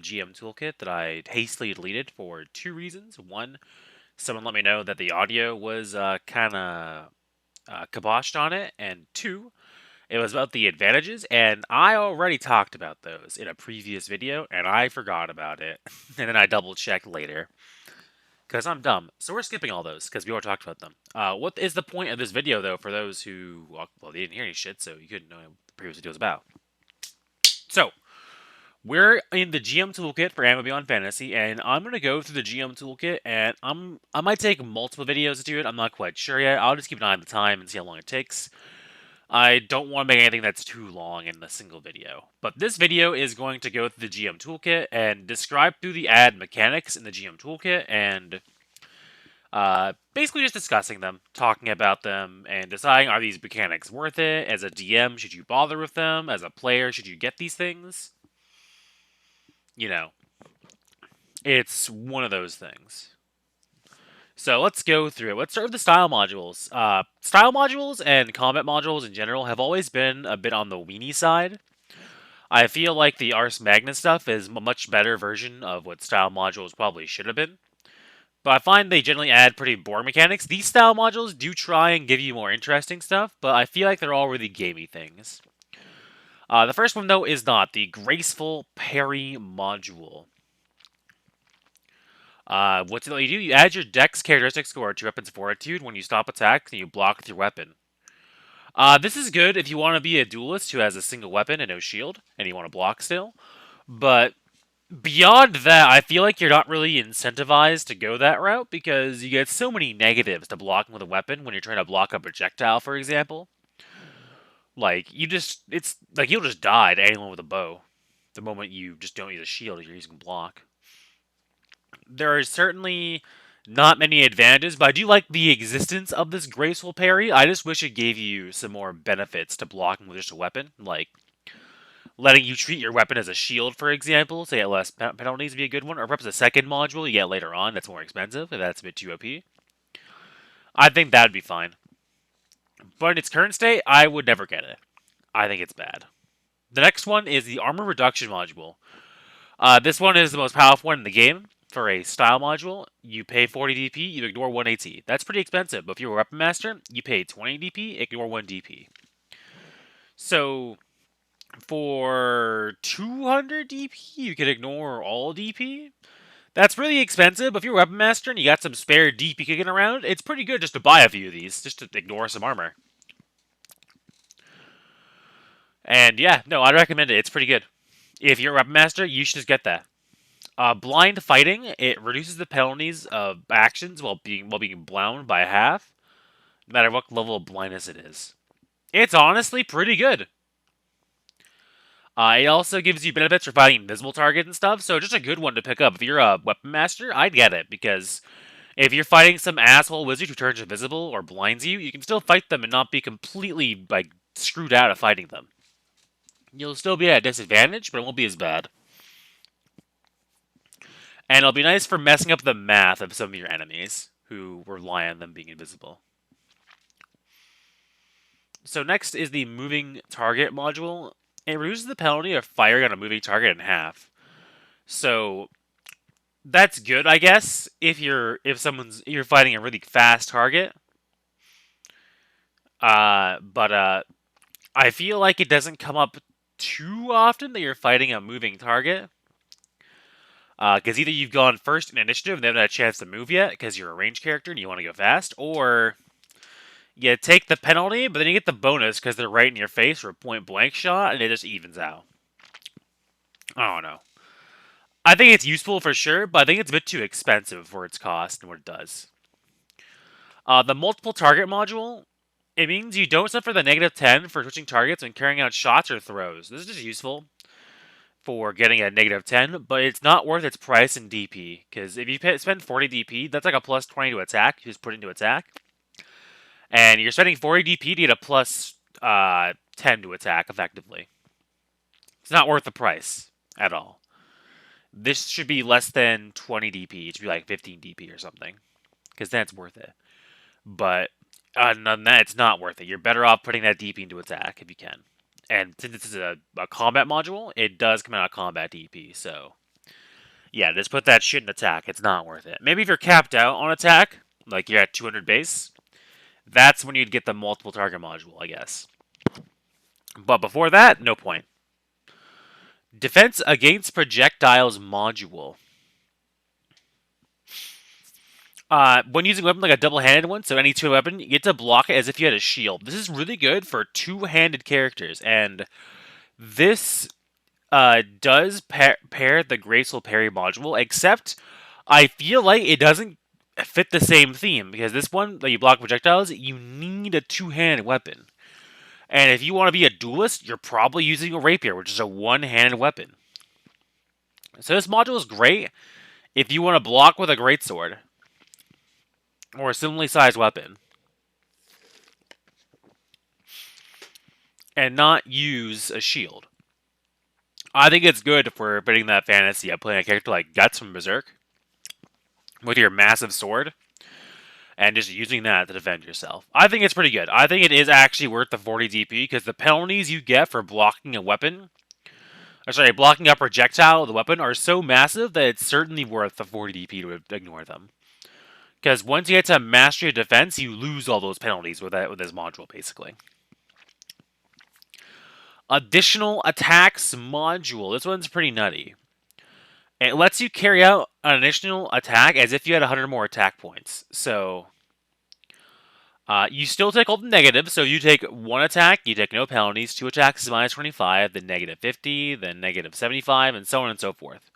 GM Toolkit that I hastily deleted for two reasons. One, someone let me know that the audio was kind of kiboshed on it, and two, it was about the advantages, and I already talked about those in a previous video, and I forgot about it, and then I double checked later. Because I'm dumb. So we're skipping all those, because we already talked about them. What is the point of this video, though, for those who, well, they didn't hear any shit, so you couldn't know what the previous video was about. So, we're in the GM toolkit for Anima Beyond Fantasy, and I'm gonna go through the GM toolkit, and I might take multiple videos to do it. I'm not quite sure yet. I'll just keep an eye on the time and see how long it takes. I don't want to make anything that's too long in a single video. But this video is going to go through the GM toolkit and describe through the ad mechanics in the GM toolkit, and basically just discussing them, talking about them, and deciding are these mechanics worth it. As a DM, should you bother with them? As a player, should you get these things? You know, it's one of those things. So let's go through it. Let's start with the style modules. Style modules and combat modules in general have always been a bit on the weenie side. I feel like the Ars Magna stuff is a much better version of what style modules probably should have been. But I find they generally add pretty boring mechanics. These style modules do try and give you more interesting stuff, but I feel like they're all really gamey things. The first one, though, is not the Graceful Parry module. What's it let you do? You add your dex characteristic score to your weapon's fortitude when you stop attacks and you block with your weapon. This is good if you want to be a duelist who has a single weapon and no shield, and you want to block still. But beyond that, I feel like you're not really incentivized to go that route because you get so many negatives to blocking with a weapon when you're trying to block a projectile, for example. Like, it's like you'll just die to anyone with a bow the moment you just don't use a shield if you're using block. There are certainly not many advantages, but I do like the existence of this graceful parry. I just wish it gave you some more benefits to blocking with just a weapon, like letting you treat your weapon as a shield, for example, so you get less penalties would be a good one, or perhaps a second module you get later on that's more expensive, if that's a bit too OP. I think that would be fine. But in its current state, I would never get it. I think it's bad. The next one is the armor reduction module. This one is the most powerful one in the game. For a style module, you pay 40 DP, you ignore 1 AT. That's pretty expensive, but if you're a weapon master, you pay 20 DP, ignore 1 DP. So, for 200 DP, you can ignore all DP. That's really expensive, but if you're a weapon master and you got some spare DP kicking around, it's pretty good just to buy a few of these, just to ignore some armor. And yeah, no, I'd recommend it. It's pretty good. If you're a weapon master, you should just get that. Blind fighting, it reduces the penalties of actions while being blown by half, no matter what level of blindness it is. It's honestly pretty good. It also gives you benefits for fighting invisible targets and stuff, so just a good one to pick up. If you're a weapon master, I'd get it, because if you're fighting some asshole wizard who turns invisible or blinds you, you can still fight them and not be completely, like, screwed out of fighting them. You'll still be at a disadvantage, but it won't be as bad. And it'll be nice for messing up the math of some of your enemies who rely on them being invisible. So next is the moving target module. It reduces the penalty of firing on a moving target in half. So that's good, I guess, if you're fighting a really fast target. But I feel like it doesn't come up too often that you're fighting a moving target. Because either you've gone first in initiative and they haven't had a chance to move yet because you're a ranged character and you want to go fast, or you take the penalty, but then you get the bonus because they're right in your face for a point blank shot, and it just evens out. I don't know. I think it's useful for sure, but I think it's a bit too expensive for its cost and what it does. The multiple target module, it means you don't suffer the -10 for switching targets when carrying out shots or throws. This is just useful for getting a -10, but it's not worth its price in DP, because if you spend 40 DP, that's like a plus 20 to attack, you just put into attack. And you're spending 40 DP to get a plus 10 to attack, effectively. It's not worth the price at all. This should be less than 20 DP. It should be like 15 DP or something, because then it's worth it. But other than that, it's not worth it. You're better off putting that DP into attack if you can. And since this is a combat module, it does come out of combat DP, so Yeah, just put that shit in attack. It's not worth it. Maybe if you're capped out on attack, like you're at 200 base, that's when you'd get the multiple target module, I guess. But before that, no point. Defense against projectiles module. When using a weapon like a double-handed one, so any two weapon, you get to block it as if you had a shield. This is really good for two-handed characters, and this does pair the graceful parry module, except I feel like it doesn't fit the same theme, because this one that you block projectiles, you need a two-handed weapon. And if you want to be a duelist, you're probably using a rapier, which is a one-handed weapon. So this module is great if you want to block with a greatsword or a similarly sized weapon and not use a shield. I think it's good for putting that fantasy of playing a character like Guts from Berserk with your massive sword and just using that to defend yourself. I think it's pretty good. I think it is actually worth the 40 DP because the penalties you get for blocking a weapon, or sorry, blocking a projectile with a weapon are so massive that it's certainly worth the 40 DP to ignore them. Because once you get to mastery of defense, you lose all those penalties with this module, basically. Additional attacks module. This one's pretty nutty. It lets you carry out an additional attack as if you had 100 more attack points. So, you still take all the negatives. So you take one attack, you take no penalties. Two attacks is minus 25, then negative 50, then negative 75, and so on and so forth.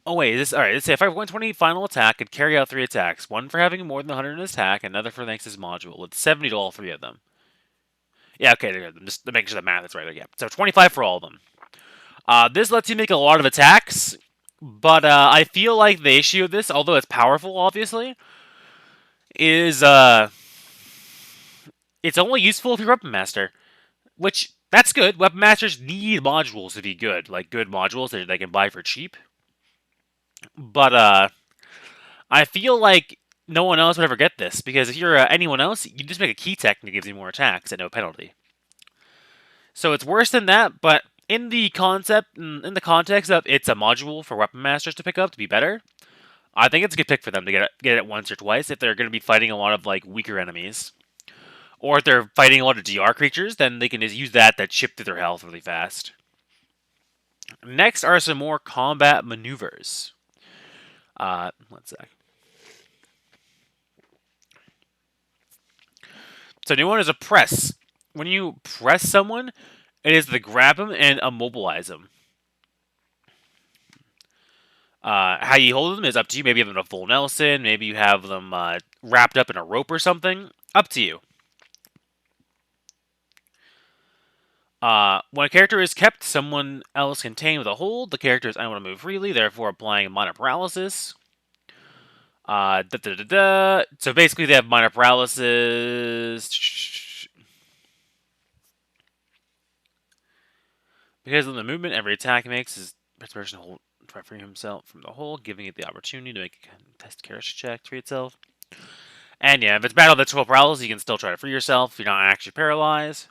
Oh wait, this alright, let's say if I have 120 final attack, I'd carry out 3 attacks. One for having more than 100 in attack, another for the next module. It's 70 to all 3 of them. Yeah, okay, just to make sure the math is right. Yeah, so 25 for all of them. This lets you make a lot of attacks, but I feel like the issue of this, although it's powerful, obviously, is it's only useful if you're Weapon Master, which that's good. Weapon Masters need modules to be good, like good modules that they can buy for cheap. But I feel like no one else would ever get this because if you're anyone else, you just make a key tech and it gives you more attacks at no penalty. So it's worse than that, but in the concept, in the context of it's a module for weapon masters to pick up to be better, I think it's a good pick for them to get it once or twice if they're going to be fighting a lot of like weaker enemies, or if they're fighting a lot of DR creatures, then they can just use that chip through their health really fast. Next are some more combat maneuvers. One sec. So new one is a press. When you press someone, it is to grab them and immobilize them. How you hold them is up to you. Maybe you have them in a full Nelson. Maybe you have them wrapped up in a rope or something. Up to you. When a character is kept someone else contained with a hold, the character is unable to move freely, therefore applying minor paralysis. So basically, they have minor paralysis. Because of the movement, every attack he makes is the person hold try to free himself from the hold, giving it the opportunity to make a test character check to free itself. And yeah, if it's battle that's 12 paralysis, you can still try to free yourself if you're not actually paralyzed.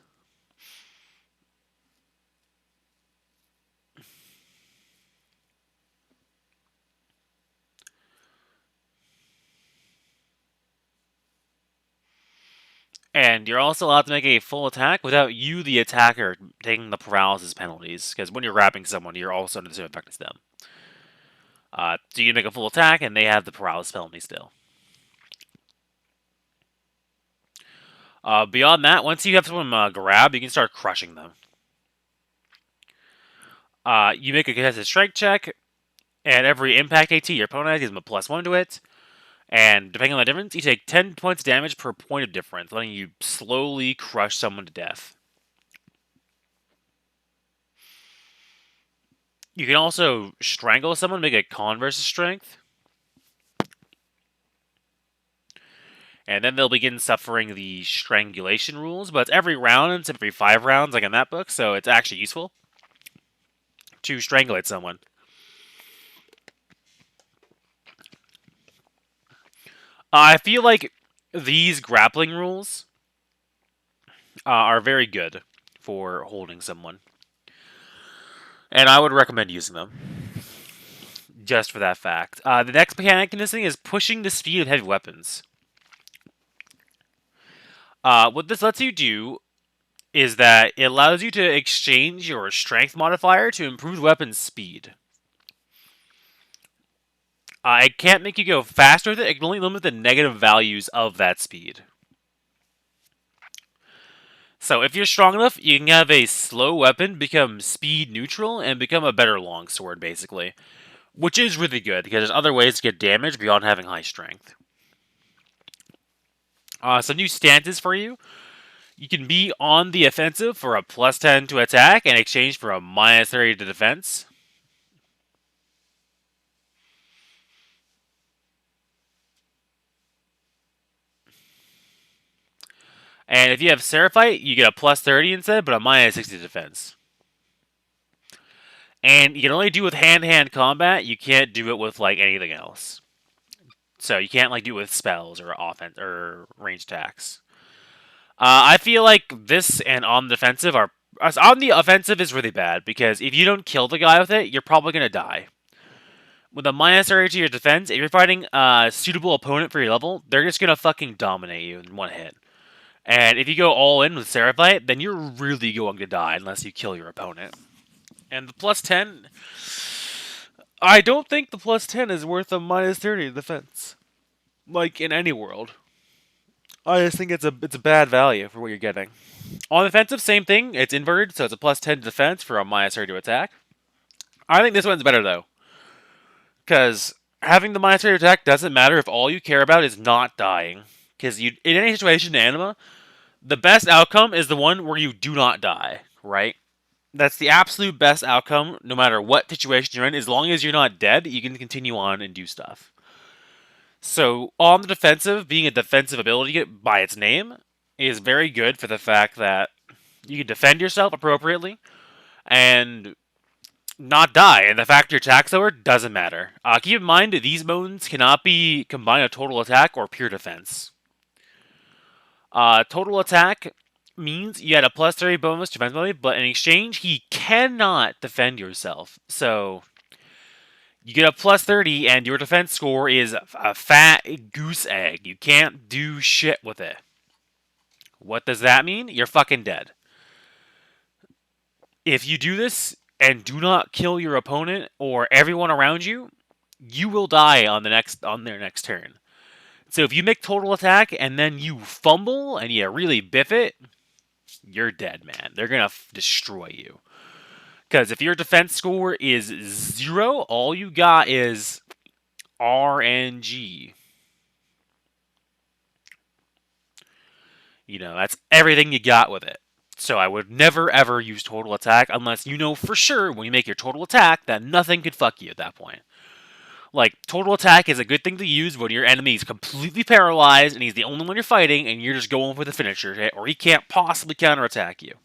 And you're also allowed to make a full attack without you, the attacker, taking the paralysis penalties. Because when you're wrapping someone, you're also under the same effect as them. So you make a full attack, and they have the paralysis penalty still. Beyond that, once you have someone grab, you can start crushing them. You make a contested strike check, and every impact AT your opponent has gives them a +1 to it. And depending on the difference, you take 10 points damage per point of difference, letting you slowly crush someone to death. You can also strangle someone, make a con versus strength. And then they'll begin suffering the strangulation rules, but it's every round, it's every 5 rounds, like in that book, so it's actually useful to strangulate someone. I feel like these grappling rules are very good for holding someone. And I would recommend using them, just for that fact. The next mechanic in this thing is pushing the speed of heavy weapons. What this lets you do is that it allows you to exchange your strength modifier to improve the weapon's speed. It can't make you go faster with it, it can only limit the negative values of that speed. So if you're strong enough, you can have a slow weapon become speed neutral and become a better longsword, basically. Which is really good, because there's other ways to get damage beyond having high strength. Some new stances for you. You can be on the offensive for a plus 10 to attack in exchange for a minus 30 to defense. And if you have Seraphite, you get a plus 30 instead, but a minus 60 defense. And you can only do it with hand-to-hand combat. You can't do it with like anything else. So you can't like do it with spells or offense or range attacks. I feel like this and on the defensive are on the offensive is really bad because if you don't kill the guy with it, you're probably gonna die. With a minus 30 to your defense, if you're fighting a suitable opponent for your level, they're just gonna fucking dominate you in one hit. And if you go all in with Seraphite, then you're really going to die unless you kill your opponent. And the plus 10, I don't think the plus 10 is worth a minus 30 defense. Like in any world. I just think it's a bad value for what you're getting. On offensive, same thing. It's inverted, so it's a plus 10 to defense for a minus 30 to attack. I think this one's better though. Because having the minus 30 to attack doesn't matter if all you care about is not dying. Because you, in any situation in Anima, the best outcome is the one where you do not die, right? That's the absolute best outcome, no matter what situation you're in. As long as you're not dead, you can continue on and do stuff. So, on the defensive, being a defensive ability by its name is very good for the fact that you can defend yourself appropriately and not die. And the fact your attack's lower doesn't matter. Keep in mind, these modes cannot be combined with total attack or pure defense. Total attack means you had a plus 30 bonus to defense ability, but in exchange, he cannot defend yourself. So, you get a plus 30, and your defense score is a fat goose egg. You can't do shit with it. What does that mean? You're fucking dead. If you do this and do not kill your opponent or everyone around you, you will die on their next turn. So if you make total attack and then you fumble and you really biff it, you're dead, man. They're gonna destroy you. Because if your defense score is 0, all you got is RNG. You know, that's everything you got with it. So I would never ever use total attack unless you know for sure when you make your total attack that nothing could fuck you at that point. Like, total attack is a good thing to use when your enemy is completely paralyzed and he's the only one you're fighting and you're just going for the finisher hit, or he can't possibly counterattack you.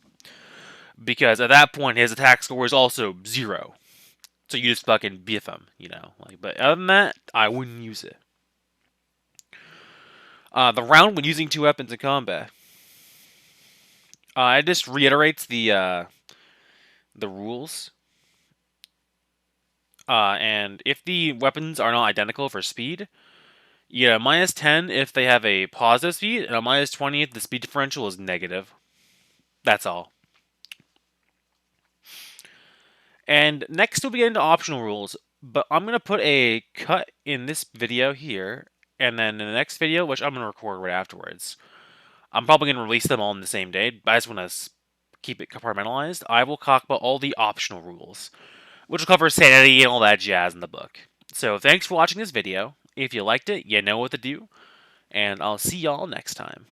Because at that point, his attack score is also 0. So you just fucking biff him, you know. Like, but other than that, I wouldn't use it. The round when using 2 weapons in combat. It just reiterates the rules. And if the weapons are not identical for speed, you get a minus 10 if they have a positive speed, and a minus 20 if the speed differential is negative. That's all. And next we'll get into optional rules, but I'm going to put a cut in this video here, and then in the next video, which I'm going to record right afterwards, I'm probably going to release them all in the same day, but I just want to keep it compartmentalized. I will talk about all the optional rules, which will cover sanity and all that jazz in the book. So thanks for watching this video. If you liked it, you know what to do, and I'll see y'all next time.